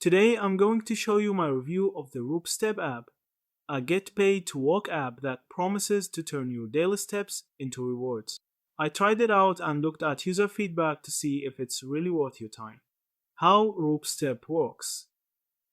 Today I'm going to show you my review of the Rupe Step app, a get paid to walk app that promises to turn your daily steps into rewards. I tried it out and looked at user feedback to see if it's really worth your time. How Rupe Step works.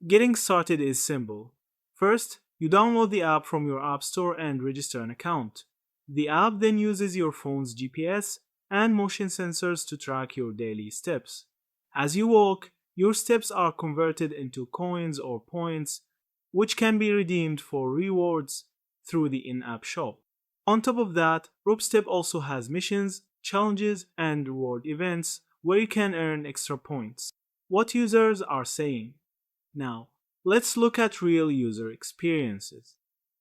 Getting started is simple. First, you download the app from your app store and register an account. The app then uses your phone's GPS and motion sensors to track your daily steps. As you walk, your steps are converted into coins or points, which can be redeemed for rewards through the in app shop. On top of that, Step also has missions, challenges, and reward events where you can earn extra points. What users are saying. Now, let's look at real user experiences.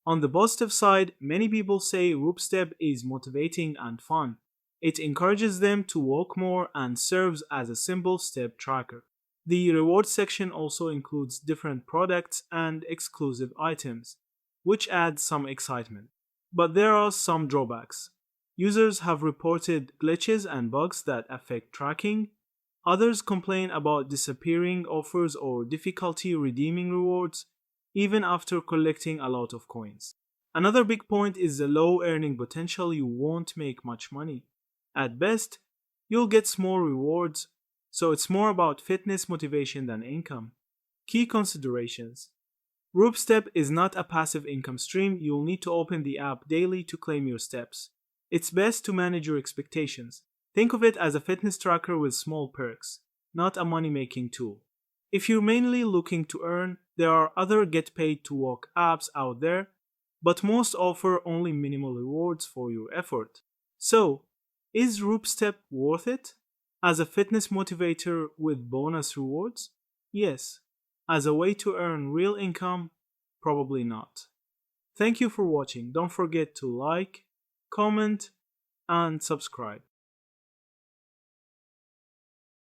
On the positive side, many people say Step is motivating and fun. It encourages them to walk more and serves as a simple step tracker. The reward section also includes different products and exclusive items, which adds some excitement. But there are some drawbacks. Users have reported glitches and bugs that affect tracking. Others complain about disappearing offers or difficulty redeeming rewards, even after collecting a lot of coins. Another big point is the low earning potential. You won't make much money. At best, you'll get small rewards, so it's more about fitness motivation than income. Key considerations. Step is not a passive income stream. You'll need to open the app daily to claim your steps. It's best to manage your expectations. Think of it as a fitness tracker with small perks, not a money-making tool. If you're mainly looking to earn, there are other get paid to walk apps out there, but most offer only minimal rewards for your effort. So, is Step worth it? As a fitness motivator with bonus rewards? Yes. As a way to earn real income? Probably not. Thank you for watching. Don't forget to like, comment, and subscribe.